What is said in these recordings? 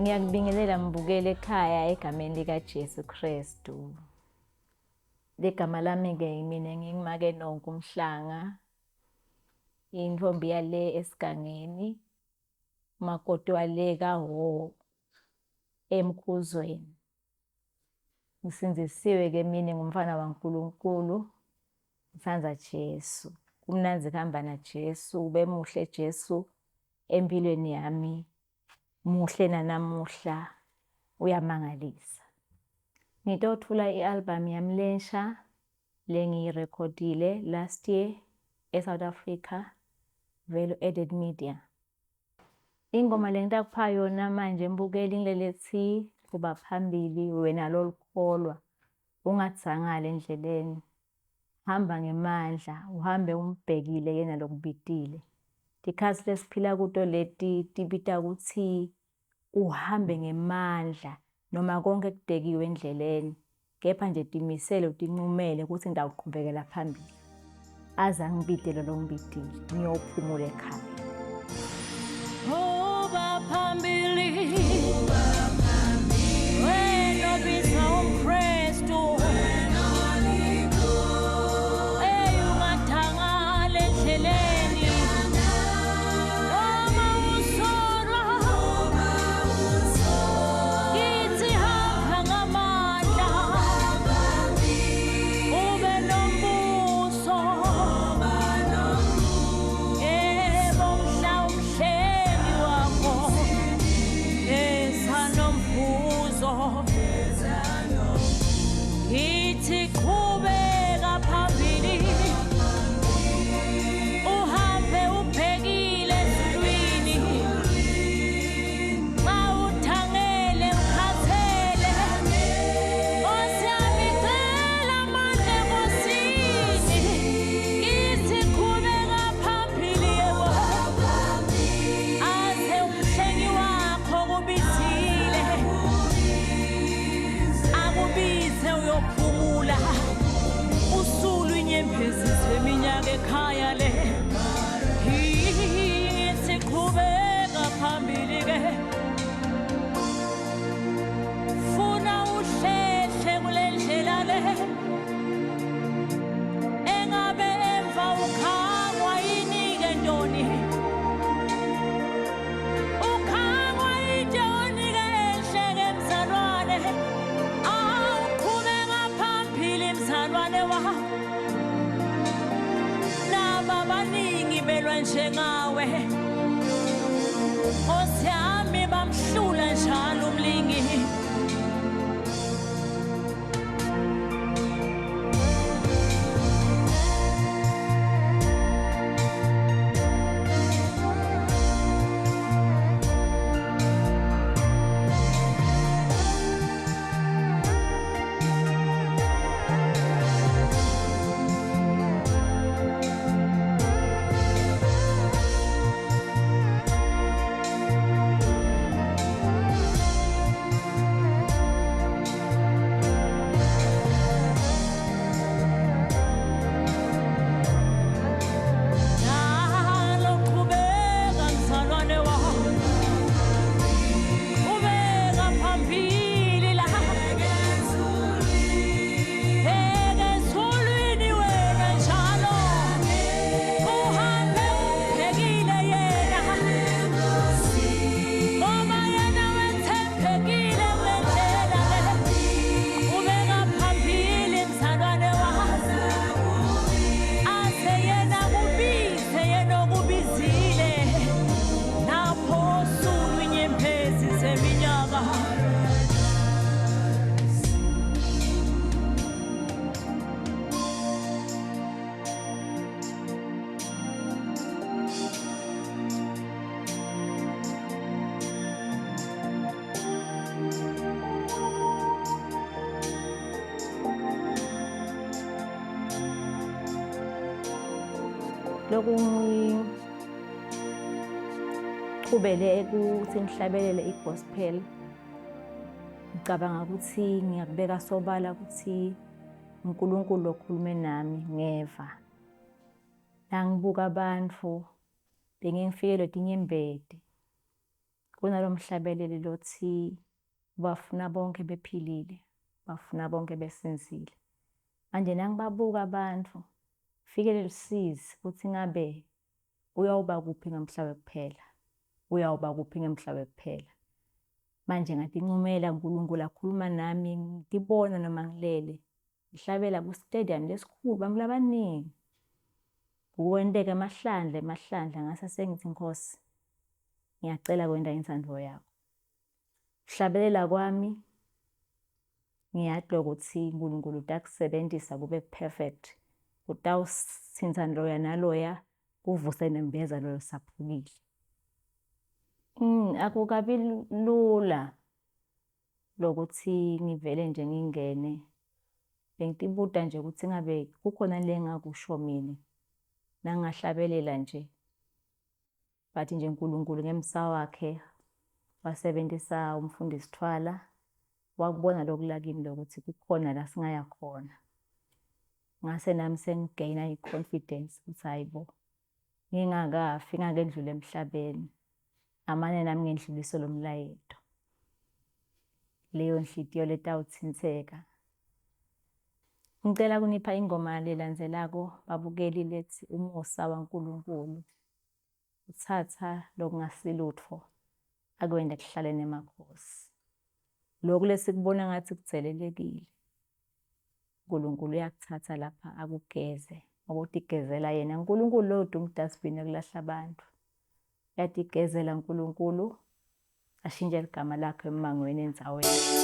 Ngiyakubingelela mbukeli ekhaya egameni likaJesu Kristu. Legama lami-ke mina ngingumake Nonke Umhlanga, intombi yale esigangeni, umakoti wale kaHho eMkhuzweni. Ngisinzisiwe-ke mina ngumfana waNkulunkulu, ngithanda Jesu. Kumnandzi kuhamba naJesu, ube muhle Jesu empilweni yami. Muhle nanamuhla, uyamangalisa. Ngitothula i-album yami lensha lengiyirekhodile last year eSouth Africa, Value Added Media. Ingoma lengitakupha yona manje mbukeli ngilelethi kuba phambili wena lolukholwa, ungatsangala endleleni. Hamba ngemandla, uhambe umbhekile yena lokubitile. Tikhatsi lesiphila kuto leti tibita kutsi uhambe ngemandla noma konke kudekiwe endleleni, kepha nje timisele utincumele ukuthi ngidawuqhubekela phambili. Aze angibidele lo ngibidile, ngiyophumula ekhaya. Ngoba phambili wena obizwa umKristu, ungathangala endleleni noma usolwa, kithi hamba ngamandla ube nombuso. Yebo, mhla umhlengi wakho eza nomvuzo, kithi qhubeka phambili, uhambe ubhekile ezulwini. Xa uthangele ukhathele, Nkosi yami cela amandla enkosini, kithi qhubeka phambili yebo, aze umhlengi wakho kubizile, akubize uyophumula, usule inyembezi zeminyaka ekhaya le. Kithi qhubeka phambili ke, funa uhlehle kule ndlela le, engabe emva ukhangwa yini-ke ntoni? Ukhangwa yintoni-ke enhle-ke mzalwane? Awuqhubeka phambili mzalwane wami, naba baningi belwa njengawe, Nkosi yami bamhlula njalo umlingi. Njalo qhubeka mzalwane wami, qhubeka phambili la, bheka ezulwini wena njalo, uhambe ubhekile yena, ngoba yena wethembekile kule ndlela le. Qhubeka phambili mzalwane wami, aze yena kubize, yena okubizile, lapho osulwa inyembezi zeminyaka. Lokhu ngiqhubele ukuthi ngihlabelele i-gospel, ngicabanga ukuthi ngiyakubeka sobala ukuthi uNkulunkulu okhulume nami ngeva. La ngibuka abantu bengifikelwe inyembede kunalo mhlabeleli lothi bafuna bonke bephilile, bafuna bonke besinzile. Manje nangibabuka abantu fikele lisizi ukuthi ngabe uyawuba kuphi ngemhlaba kuphela, uyawuba kuphi ngemhlaba kuphela. Manje ngathi incumela uNkulunkulu akhuluma nami, ngibona noma ngilele, ngihlabela ku-stadium lesikhulu, abantu abaningi. Ukwenteka amahlandla ngase sengithi Nkosi, ngiyacela kwenda inzandvo yakho. Ukuhlabelela kwami ngiyadwa ukuthi uNkulunkulu utakusebenzisa kube perfect, utawusindza loya naloya, kuvuse nembeza loyo saphukile. Akukabi lula lokuthi ngivele nje ngingene, bengitibuta nje ukuthi ngabe kukhona lengakusho mina nangahlabelela nje, bathi nje uNkulunkulu ngemsa wakhe wasebenzisa umfundisi Thwala, wakubona lokula kimi lokuthi kukhona la singaya khona. Ngase nami sengigayina i-confidence ukuthi hayibo, ngingakafi ngingakendluli emhlabeni, amane nami ngendluliso lomlayeto. Leyo nhliziyo letawuthintheka. Ngicela kunipha ingoma lelandzelako babukeli lethi umusa waNkulunkulu uthatha lokungasilutho akwenda kuhlale nemakhosi. Lokhu lesikubona ngathi kugcelelekile, uNkulunkulu uyakuthatha lapha akugeze ngokutigezela yena. uNkulunkulu lo uduma udustbin ekulahla abantu, uyatigezela uNkulunkulu ashintshe igama lakho emangweni endzaweni.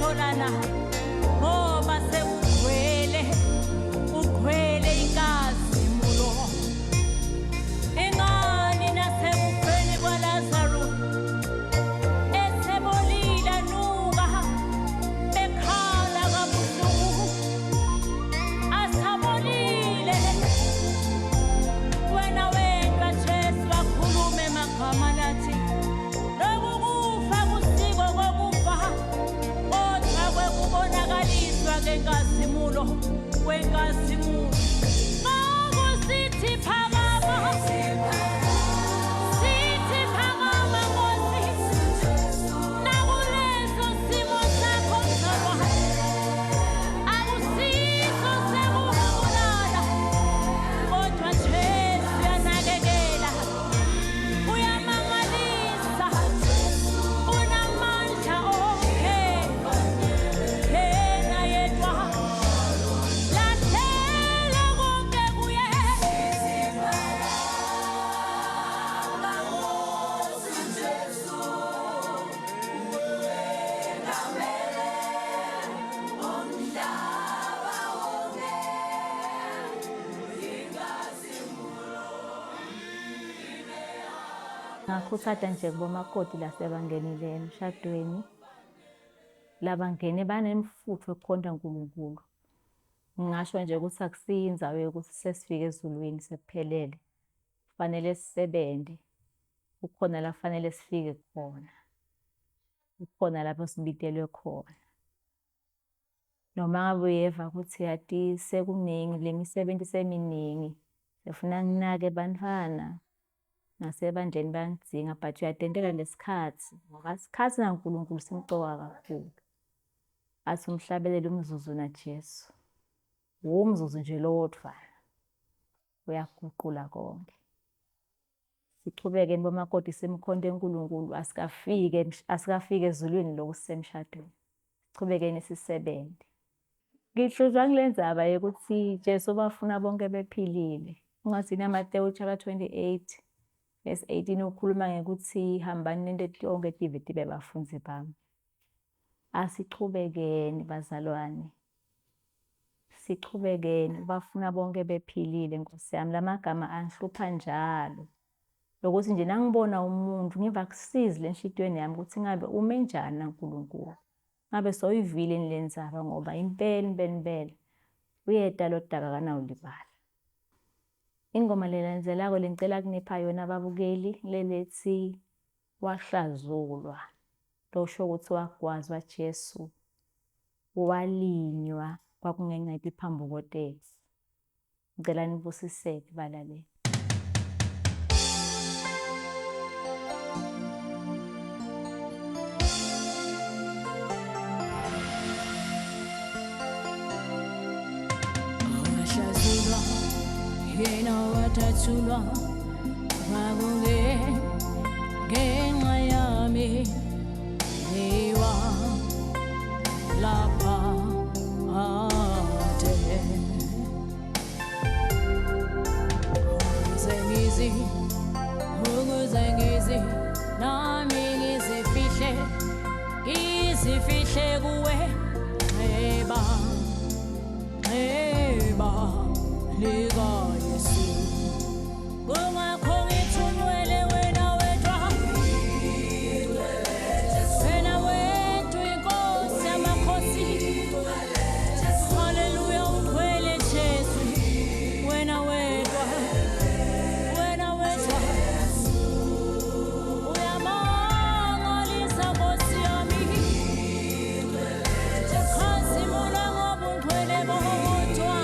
uyatholana ngoba sewugcwele inkazimulo. Ingani nasekufeni kwaLazaro esebolile anuka bekhala kabuhlungu asabolile. Wena wedwa Jesu wakhuluma amagama lathi lokukufa kusiko kokufa kodwa kwekubonakaliswa kwenkazimulo. Sithi phakama Nkosi nakuleso simo sakho mzalwane akusiso sekubulala kodwa Jesu uyanakekela uyamangalisa unamandla onke yena yedwa lahlela konke kuye. Ngakhuthatha nje kubomakoti lasebangenile emshadweni. Labangene banemfutho yokukhonza uNkulunkulu. Ngingasho nje ukuthi akusiyo indzawo yokuthi sesifike ezulwini sekuphelele. Kufanele sisebenze. Kukhona la kufanele sifike khona. Kukhona lapho sibitelwe khona. Noma ngabe uyeva ukuthi yati sekuningi le misebenzi seminingi. Sefuna nginake bantfwana nasebandleni bayangidzinga but uyatentela lesikhatsi ngoba isikhatsi naNkulunkulu simcoka kakhulu. Athi umhlabelele umzuzu naJesu. Umzuzu nje lodwa uyaguqula konke. Sichubeke bomakoti simkhonde uNkulunkulu asikafike ezulwini lokusemshadweni. Sichubekeni sisebenze. Ngihluzwa ngile ndzaba yokuthi Jesu bafuna bonke bephilile. Incwadi yaMateyu chapter 28 verse 18 ukhuluma ngekuthi hambani nento yonke tive tibe bafundzi bami. Asichubekeni bazalwane. Sichubekeni bafuna bonke bephilile Nkosi yami. Lamagama angihlupha njalo. Lokuthi nje nangibona umuntu ngiva kusizi lenhlitweni yami ukuthi ngabe ume njani naNkulunkulu. Ngabe soyivile nilendzaba ngoba impela uyeda lodaka kanawulibala. Ingoma lelandzelako lengicela kunipha yona ababukeli lelethi wahlazulwa. Losho ukuthi wagwazwa Jesu. Walinywa kwakungenqedi phambuko tethu. Ngicela nibusiseke balaleli. Wahlazulwa yena wathatsulwa ngenxa yami ewa lapha ade ukuze nami ngizifihle kuwe eba lika Yesu. Kungakho ngithunwele wena wedwa inkosi yamakhosi. Haleluya ugcwele Jesu wena wedwa uyamangalisa Nkosi yami. Khazimula ngoba ugcwele bodwa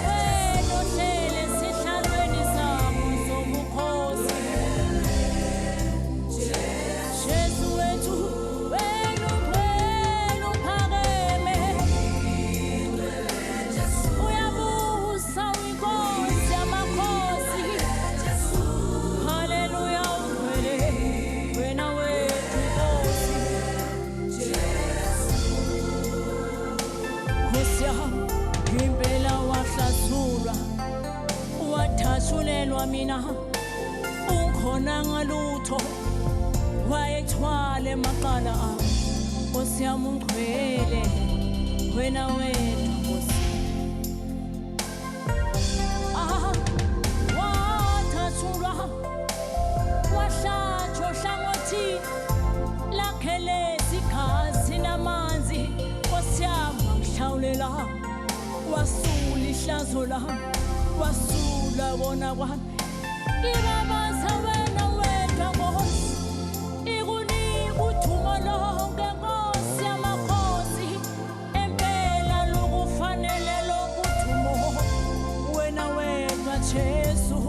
wena ohlele sihlalweni sakho sobukhosi. Jesu wethu wena ugcwele uphakeme uyabusa uyinkosi yamakhosi. Haleluya ugcwele wena wethu Nkosi. Nkosi yami impela wahlazulwa wathasulelwa mina ukhona ngalutho wayethwala emaqala ami. Nkosi yami ungcwele, wena wedwa Nkosi. Wathathulwa, wahlatshwa ohlangothini, lakheleza igazi namanzi. Nkosi yami wangihlawulela, wasula ihlazo lami, wasula kona kwami. Ngibabaza wena wedwa Nkosi, ikunika udumo lonke Nkosi yamakhosi. Empela lukufanele lobu dumo, wena wedwa Jesu,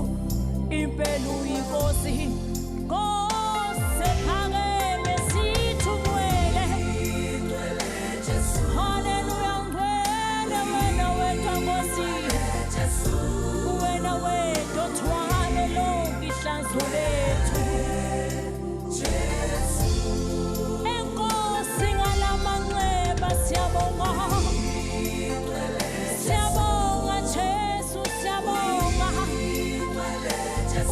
impela uyinkosi. Nkosi ephakeme sithi ungcwele, haleluya ungcwele wena wedwa Nkosi. Wena wedwa othwale lonke ihlazo lethu. Enkosi ngalamanxeba siyabonga, siyabonga Jesu, siyabonga.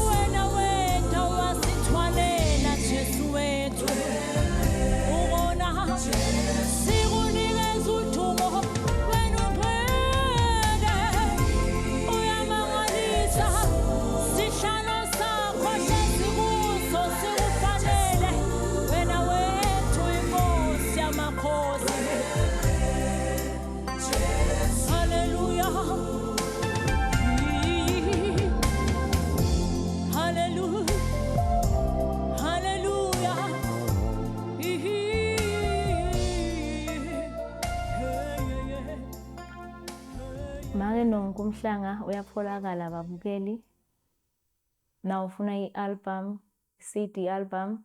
Wena wedwa wasithwalela Jesu wethu. Ubona sikunikeza udumo, wena ungcwele, uyamangalisa. Sihlalo sakho hlezi kuso sikufanele, wena wethu inkosi yamakhosi. Haleluya, haleluya, haleluya. Make nonke umhlanga uyatholakala babukeli. Na ufuna i-album, CD album,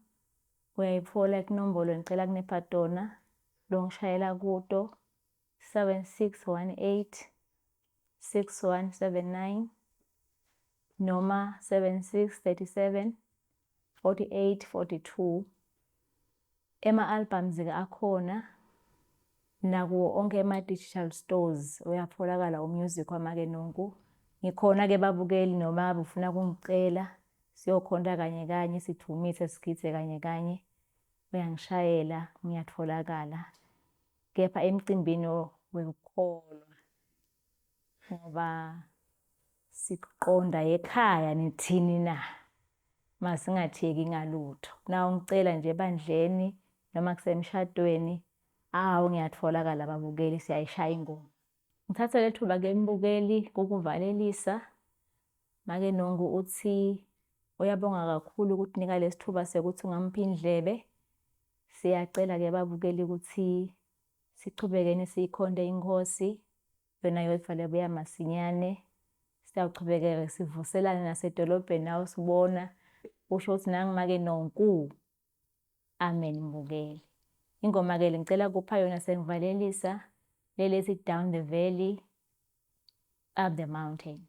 uyayithola kunombolo ngicela kunipha tona, longishayela kuto 7618 6179 noma 7637 4842. Ema-albums akhona nakuwo onke ema-digital stores uyatholakala umusic wamake nonku. Ngikhona-ke babukeli, noma ufuna kungicela siyokhonta kanye kanye, sithumise sikhithe kanye kanye, uyangishayela ngiyatholakala. Kepha emcimbini wekukholwa, ngoba siqonda ekhaya nithini na, masingatheki ngalutho. Na ungicela nje ebandleni noma kusemshadweni, awu ngiyatholakala babukeli, siyayishaya ingoma. Ngithatha le thuba-ke mbukeli kukuvalelisa. Make nonku uthi uyabonga kakhulu ukuthi nika lesi thuba sekuthi ungampha indlebe. Siyacela-ke babukeli ukuthi sichubekeni siyikhonde inkosi, yona yodwa lebuya masinyane. Siyawuchubekela sivuselane nasedolobheni nawe sibona, usho ukuthi nangimake nonku. Amen mbukeli. Ingoma-ke le ngicela kupha yona sengivalelisa, lelethi down the valley, up the mountains,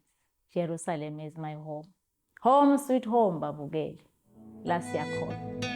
Jerusalem is my home. Home sweet home babukeli, la siyakhona.